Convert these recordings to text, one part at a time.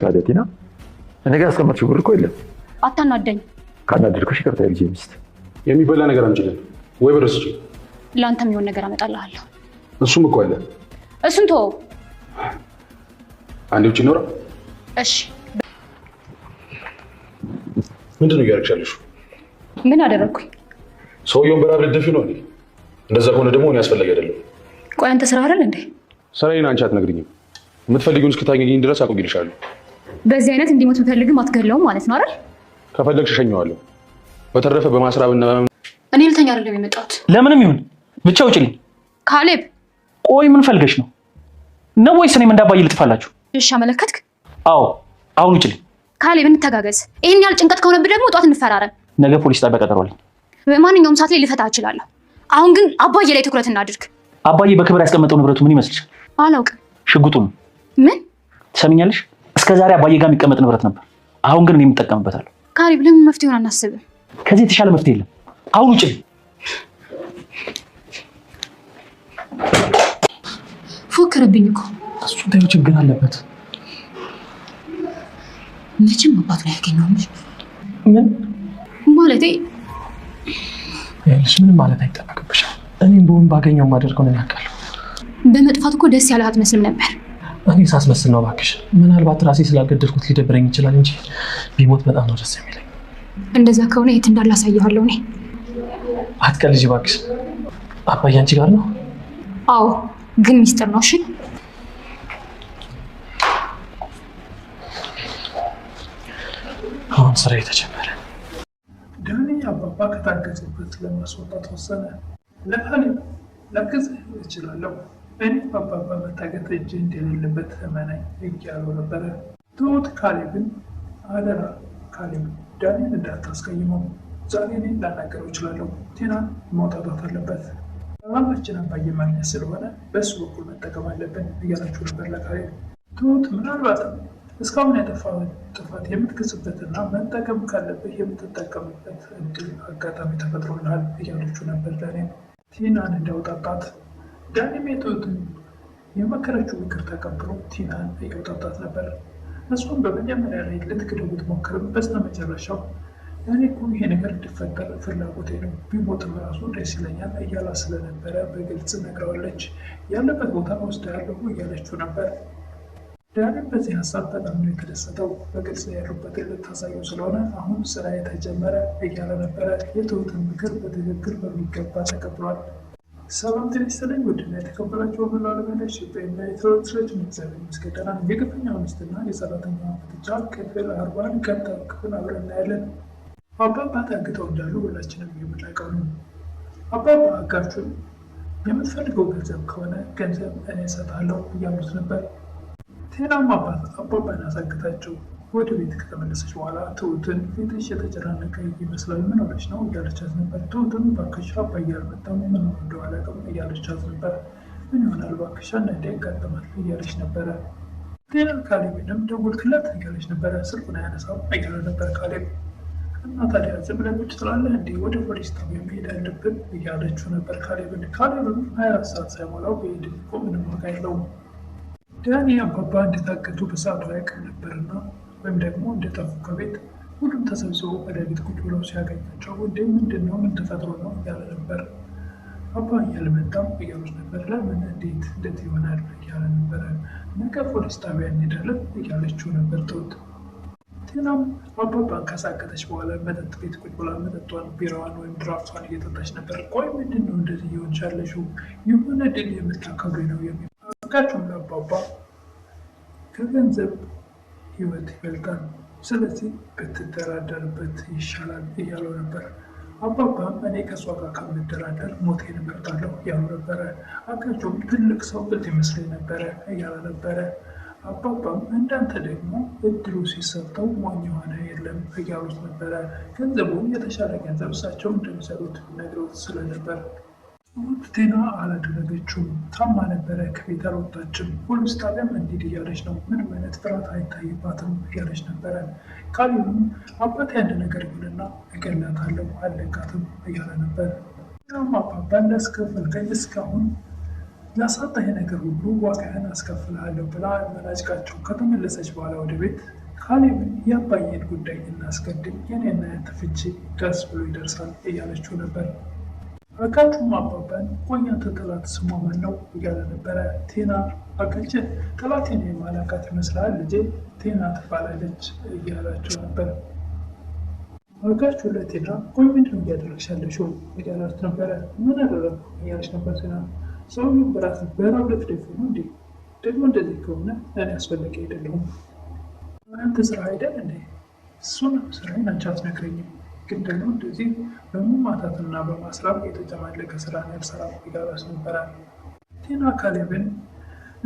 ታዲያቲና እኔ ጋር አስቀመጥሽው ብር እኮ የለም። አታናደኝ። ካናደድኩሽ ይቅርታ ልጄ ሚስት። የሚበላ ነገር አምጪልን ወይ ብር ስጪኝ። ለአንተ የሚሆን ነገር አመጣልሃለሁ። እሱም እኮ አለ። እሱን ተወው። አንዴ ውጪ ኖራ። እሺ ምንድነው እያደረግሽ ያለሽው? ምን አደረግኩኝ? ሰውየውን በራብ ልትደፊው ነው እንዴ? እንደዛ ከሆነ ደግሞ እኔ አስፈላጊ አይደለም። ቆይ አንተ ስራ አይደል እንዴ? ስራዬን አንቺ አትነግሪኝም። የምትፈልጊውን እስክታገኝ ድረስ አቆይልሻለሁ። በዚህ አይነት እንዲሞት ብፈልግም አትገለውም ማለት ነው አይደል? ከፈለግሽ እሸኘዋለሁ። በተረፈ በማስራብና እኔ ልተኛ አይደለም የመጣሁት። ለምንም ይሁን ብቻ ውጪልኝ። ካሌብ ቆይ ምን ፈልገሽ ነው? ነው ወይስ እኔም እንዳባዬ ልጥፋላችሁ? እሺ አመለከትክ? አዎ አሁን ውጪልኝ። ካሌብ እንተጋገዝ። ይሄን ያህል ጭንቀት ከሆነብህ ደግሞ ጧት እንፈራረም። ነገ ፖሊስ ጣቢያ ቀጠሮ አለኝ። በማንኛውም ሰዓት ላይ ልፈታ እችላለሁ። አሁን ግን አባዬ ላይ ትኩረት እናድርግ። አባዬ በክብር ያስቀመጠው ንብረቱ ምን ይመስልሻል? አላውቅም። ሽጉጡ ነው። ምን ትሰሚኛለሽ? እስከዛሬ አባዬ ጋር የሚቀመጥ ንብረት ነበር። አሁን ግን እኔ የምጠቀምበታለሁ። ካሌብ ለምን መፍትሄውን አናስብም? ከዚህ የተሻለ መፍትሄ የለም። አሁን ውጪልኝ። ፎክርብኝ እኮ እሱ ታዩ ችግር አለበት። መቼም አባቱ ላይ ያገኘውም ምን ማለቴ ያለሽ ምንም ማለት አይጠበቅብሻል። እኔም በሆን ባገኘው ማደርገው ነው ያውቃለሁ። በመጥፋት እኮ ደስ ያለህ አትመስልም ነበር። እኔ ሳስመስል ነው እባክሽ። ምናልባት ራሴ ስላልገደልኩት ሊደብረኝ ይችላል እንጂ ቢሞት በጣም ነው ደስ የሚለኝ። እንደዛ ከሆነ የት እንዳለ አሳይሃለሁ። እኔ አትቀልጂ እባክሽ። አባዬ አንቺ ጋር ነው? አዎ ግን ሚስጥር ነው። እሺ አሁን ስራ የተጀመረ። ዳኒ አባባ ከታገዘበት ለማስወጣት ወሰነ። ለካሌብ ላግዝህ እችላለሁ፣ እኔ አባባ መታገት እጅ እንደሌለበት እመነኝ እያለው ነበረ። ትሁት ካሌብን አደራ ካሌብ ዳኒን እንዳታስቀይመው፣ ዛሬ እኔ ላናገረው እችላለሁ፣ ቴናን ማውጣታት አለበት፣ አላማችን አባዬ ማግኘት ስለሆነ በእሱ በኩል መጠቀም አለብን እያላችሁ ነበር ለካሌብ። ትሁት ምናልባትም እስካሁን ያጠፋውን ጥፋት የምትክስበትና መጠቀም ካለብህ የምትጠቀምበት እድል አጋጣሚ ተፈጥሮልሃል እያለችው ነበር ለእኔም ቲናን እንዲያውጣጣት። ዳኒም የትሁትን የመከረችው ምክር ተቀብሎ ቲናን እያውጣጣት ነበር። እሷም በመጀመሪያ ላይ ልትክደው ብትሞክርም በስተመጨረሻው እኔ እኮ ይሄ ነገር እንዲፈጠር ፍላጎቴ ነው፣ ቢሞትም ራሱ ደስ ይለኛል እያላ ስለነበረ በግልጽ ነግረዋለች። ያለበት ቦታ ወስደዋለሁ እያለችው ነበር። ዳኒም በዚህ ሀሳብ በጣም ነው የተደሰተው። በግልጽ ያሉበትን ልታሳየው ስለሆነ አሁን ስራ የተጀመረ እያለ ነበረ። የትሁትን ምክር በትክክል በሚገባ ተቀብሏል። ሰላም ጤና ይስጥልኝ ውድና የተከበራችሁ ባለሙያዎች በእና የተወሰነች ምንዛሬ መስከተና የግፈኛ ሚስትና የሰራተኛ ፍጥጫ ክፍል 40 ቀጣይ ክፍል አብረን እናያለን። አባባ ታግተው እንዳሉ ሁላችንም የምናውቀው ነው። አባባ አጋቹን የምትፈልገው ገንዘብ ከሆነ ገንዘብ እኔ እሰጥሃለሁ እያሉት ነበር። ቴናም አባባን አሳግታቸው ወደ ቤት ከተመለሰች በኋላ ትሁትን ፊትሽ የተጨናነቀ ይመስላል፣ ምን ሆነች ነው እያለቻት ነበር። ትሁትን እባክሽ አባዬ አልመጣም፣ ምን እንደው አላውቅም እያለቻት ነበር። ምን ይሆናል እባክሽ አንዳንዴ ያጋጥማል እያለች ነበረ። ቴና ካሌብንም ደውልክለት እያለች ነበረ። ስልኩን አያነሳም እያለ ነበር ካሌብ። እና ታዲያ ዝም ብለህ ቁጭ ትላለህ እንዲህ ወደ ፖሊስ ጣቢያ መሄድ አለብን እያለችው ነበር ካሌብን። ካሌብም 24 ሰዓት ሳይሞላው በሄድ እኮ ምንም ዋጋ የለውም። ዳኒ አባባ እንደታገቱ በሰዓቱ አያውቅም ነበርና ወይም ደግሞ እንደጠፉ ከቤት ሁሉም ተሰብስቦ ወደ ቤት ቁጭ ብለው ሲያገኛቸው እንደ ምንድን ነው ምን ተፈጥሮ ነው እያለ ነበር። አባ እያልመጣም እያሉት ነበር። ለምን እንዴት እንደዚህ ይሆናል እያለ ነበረ። ነገ ፖሊስ ጣቢያ እንሄዳለን እያለችው ነበር ትሁት። ቴናም አባባን ካሳገተች በኋላ መጠጥ ቤት ቁጭ ብላ መጠጧን ቢራዋን ወይም ድራፍቷን እየጠጣች ነበር። ቆይ ምንድን ነው እንደዚህ እየሆንሽ ያለሽው? የሆነ ድል የምታከብሪ ነው የሚጋቸውም ለአባባ ከገንዘብ ህይወት ይበልጣል፣ ስለዚህ ብትደራደርበት ይሻላል እያለው ነበር። አባባም እኔ ከእሷ ጋር ከምደራደር ሞቴን እመርጣለሁ እያሉ ነበረ። አጋቸውም ትልቅ ሰው ብልጥ ይመስለኝ ነበረ እያለ ነበረ። አባባም እንዳንተ ደግሞ እድሉ ሲሰጠው ሞኝ የሆነ የለም እያሉት ነበረ። ገንዘቡን የተሻለ ገንዘብ እሳቸው እንደሚሰሩት ነግረውት ስለነበር ቴና አላደረገችውም። ታማ ነበረ፣ ከቤት አልወጣችም። ፖሊስ ጣቢያም እንሂድ እያለች ነው። ምንም አይነት ፍርሃት አይታይባትም እያለች ነበረ። ካሌብም አባቴ አንድ ነገር ይሁንና እገላታለሁ አልለቃትም እያለ ነበር። ያም አባባ እንዳስከፈልከኝ እስካሁን ላሳጣህ ነገር ሁሉ ዋጋህን አስከፍልሃለሁ ብላ መናጭቃቸው ከተመለሰች በኋላ ወደ ቤት ካሌብን የአባዬን ጉዳይ እናስቀድም፣ የኔና ያንተ ፍቺ ደስ ብሎ ይደርሳል እያለችው ነበር። አጋቹም አባባን ቆይ አንተ ጠላት ስሟ ማን ነው እያለ ነበረ። ቴና አጋች ጠላቴን የማላውቃት ይመስላል ልጄ ቴና ትባላለች እያላቸው ነበር። አጋቹ ለቴና ቆይ ምንድን ነው እያደረግሽ ያለሽው እያላት ነበረ። ምን አደረግኩ እያለች ነበር ቴና። ሰውዬው በራብ ለፍደፉ ነው እንዴ? ደግሞ እንደዚህ ከሆነ እኔ አስፈላጊ አይደለሁም። አንተ ስራ አይደል እንዴ? እሱን ስራዬን አንቺ አትነግረኝም፣ ግን ደግሞ እንደዚህ በመማታትና በማስራብ የተጨማለቀ ስራ ያልሰራም እያላት ነበረ። ቴና ካሌብን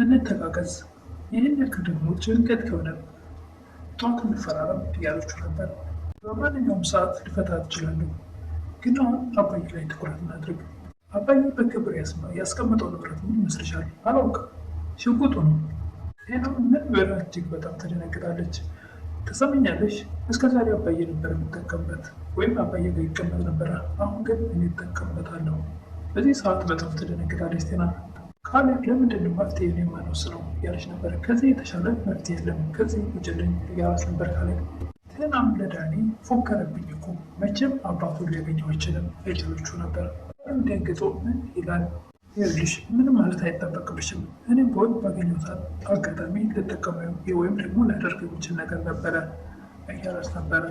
እንተጋገዝ፣ ይህን ያክል ደግሞ ጭንቀት ከሆነ ጠዋት እንፈራረም እያለችው ነበር። በማንኛውም ሰዓት ልፈታ ትችላለሁ፣ ግን አሁን አባዬ ላይ ትኩረት እናድርግ። አባዬ በክብር ያስቀመጠው ንብረት ምን ይመስልሻል? አላውቅም፣ ሽጉጡ ነው። ቴና ምን ብላ እጅግ በጣም ተደነግጣለች። ትሰምኛለሽ? እስከዛሬ አባዬ ነበር የምጠቀምበት ወይም አባዬ ጋር ይቀመጥ ነበረ። አሁን ግን እኔ እጠቀምበታለሁ። በዚህ ሰዓት በጣም ተደነግጣለች ቴና። ካሌብ ለምንድን ነው መፍትሄ የማንወስነው እያለች ነበር። ከዚህ የተሻለ መፍትሄ የለም፣ ከዚህ ውጭልኝ እያላት ነበር ካሌብ። ቴናም ለዳኒ ፎከረብኝ እኮ መቼም አባቱን ሊያገኘው አይችልም እያለችው ነበር። ደንግጦ ምን ይላል? ይኸውልሽ ምንም ማለት አይጠበቅብሽም። እኔም በሆን ባገኘሁት አጋጣሚ ልጠቀመው ወይም ደግሞ ላደርግ የሚችል ነገር ነበረ እያላት ነበረ።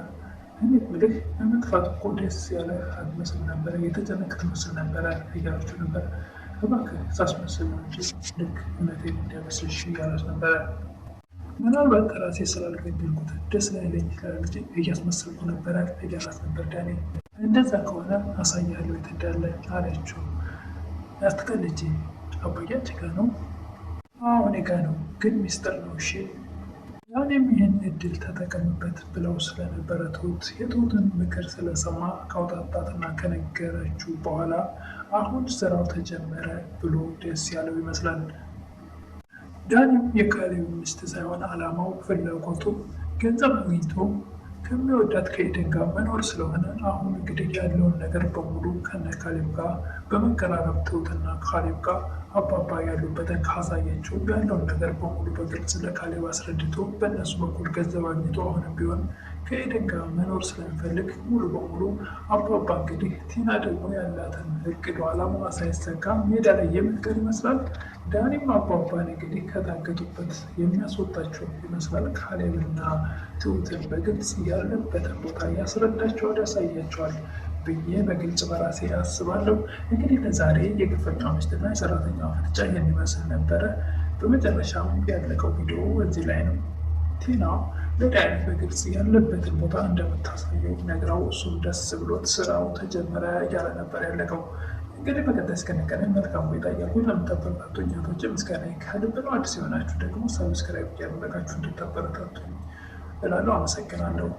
እኔ ምልህ ለመጥፋት እኮ ደስ ያለ አትመስል ነበረ፣ የተጨነቅ ትመስል ነበረ እያለችው ነበር። እባክህ ሳስመስል ነው እንጂ ልክ እውነቴን እንዲያመስልሽ እያላት ነበረ። ምናልባት ራሴ ስላልገደልኩት ደስ ላይለኝ ይችላል እንጂ እያስመሰልኩ ነበረ እያላት ነበር ዳኒ። እንደዛ ከሆነ አሳያለሁ የት እንዳለ አለችው። ያትቀልጂ አባያች ጋ ነው? አዎ እኔ ጋ ነው፣ ግን ሚስጥር ነው። እሺ ያኔም ይህን እድል ተጠቀምበት ብለው ስለነበረ የትሁትን ምክር ስለሰማ ካውጣጣትና ከነገረችው በኋላ አሁን ስራው ተጀመረ ብሎ ደስ ያለው ይመስላል። ዳኒም የካሌብ ሚስት ሳይሆን አላማው ፍላጎቱ ገንዘብ አግኝቶ ከሚወዳት ከኤደን ጋር መኖር ስለሆነ አሁን እንግዲህ ያለውን ነገር በሙሉ ከነ ካሌብ ጋር በመቀራረብ ትሁትና ካሌብ ጋር አባባ ያሉበትን ካሳያቸው ያለውን ነገር በሙሉ በግልጽ ለካሌብ አስረድቶ በእነሱ በኩል ገንዘብ አግኝቶ አሁንም ቢሆን ከኤደን ጋር መኖር ስለሚፈልግ ሙሉ በሙሉ አባባ እንግዲህ ቲና ደግሞ ያላትን እቅዱ አላማዋ ሳይሰካ ሜዳ ላይ የምትቀር ይመስላል። ዳኒም አባባን እንግዲህ ከታገቱበት የሚያስወጣቸው ይመስላል። ካሌብና ትሁትን በግልጽ ያለበትን ቦታ ያስረዳቸዋል፣ ያሳያቸዋል ብዬ በግልጽ በራሴ አስባለሁ። እንግዲህ ለዛሬ የግፈኛው ሚስትና የሰራተኛዋ ፍጥጫ የሚመስል ነበረ። በመጨረሻም ያለቀው ቪዲዮ እዚህ ላይ ነው። ቲና ለዳኒ በግልጽ ያለበትን ቦታ እንደምታሳየው ነግራው እሱም ደስ ብሎት ስራው ተጀመረ እያለ ነበር ያለቀው። እንግዲህ በቀጣይ እስክንገናኝ መልካም ቆይታ እያልኩ ለምታበረታቱኝ እህቶቼ ምስጋና ከልብ ነው። አዲስ የሆናችሁ ደግሞ ሰብስክራይብ እያደረጋችሁ እንድታበረታቱኝ እላለሁ። አመሰግናለሁ።